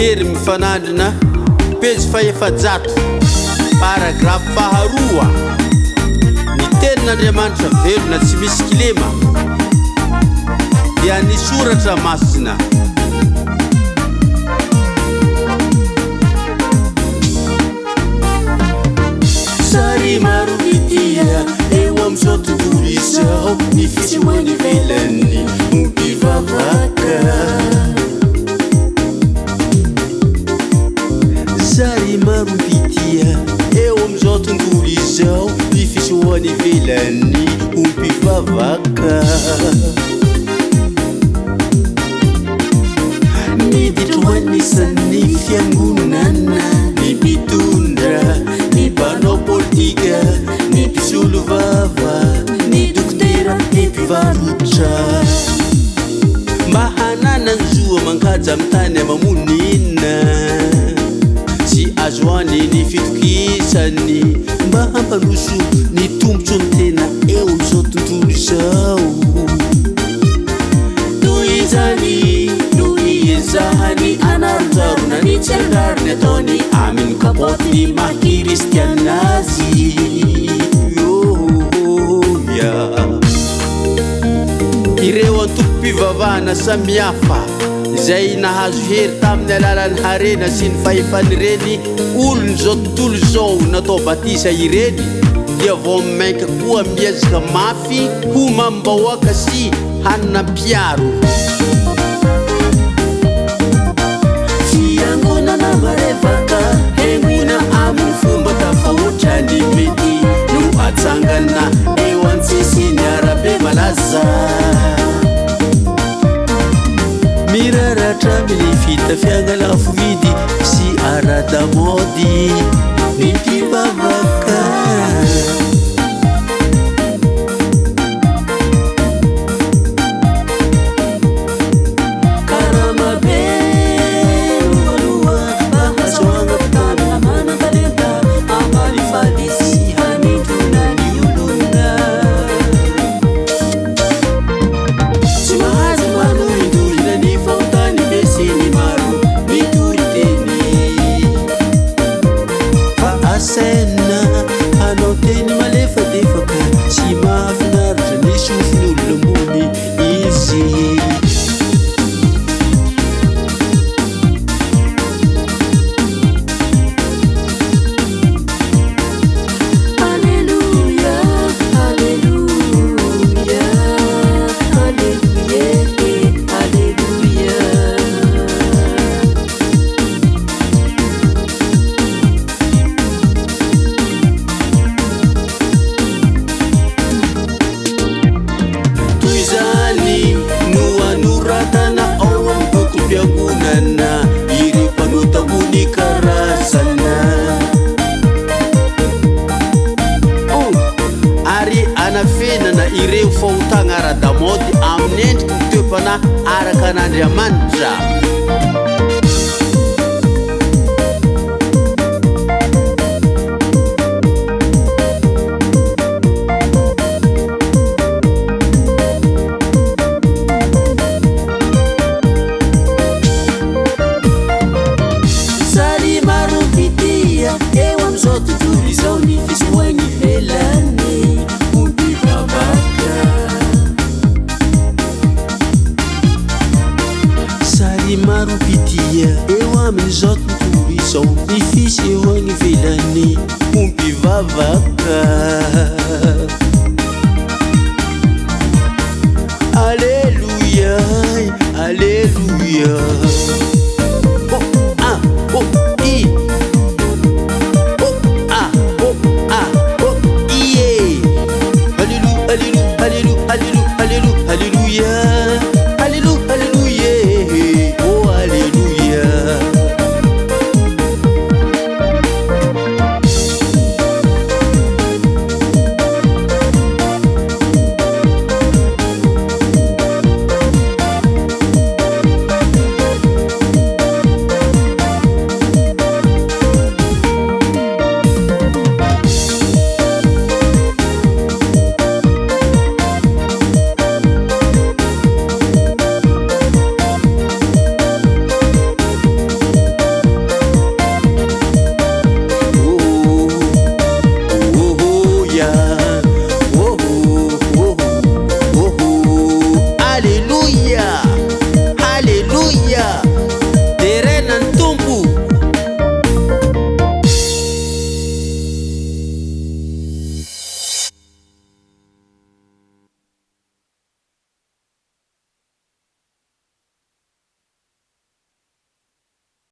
hery mifanandrina pejy fahefajato paragrafy faharoa ny tenin'Andriamanitra velona tsy misy kilema dia nisoratra masina sary maro vitia eo am'izao tontolo izao ny fisehoany ivelany mpivavaka sary maro vitia eo am'izao tontolo izao ny fisehoany ivelany mpivavaka miditra hoanisan'ny fiangonana ny mitondra ny mpanao politika ny mpisolo vava ny dokotera ny mpivarotra mba hanana ny zoa mankaja amin'ny tany amamonina tsy azo any ny fitokisany mba hampanoso ny tombotso ny tena eo am'izao tontolo izao toy izany no iezahany anarojarona ny tsy angariny ataony amin'ny kapoty mahikristianazy ireo antokom-pivavahana samihafa izay nahazo hery tamin'ny alalan'ny harena sy ny fahefan'ireny olony zao tontolo zao natao batisa ireny dia vao mainka koa miezaka mafy ho mambahoaka sy hanina mpiaro fiangonana marevaka hengona amin'ny fomba tafahotrany mety no atsangana eo antsisiny arabe malaza miraratra amin'ny fitafiagna lafo vidy sy aradamody ny mpivavaka anafenana ireo fahotagna aradamody amin'ny endriky mitoepana araka an'Andriamanitra sary maro vitia eo am'izao tontolo izao ny fisehoany ivelany sary maro vitia eo amin'izao tontolo izao ny fisehoany ivelany mpivavaka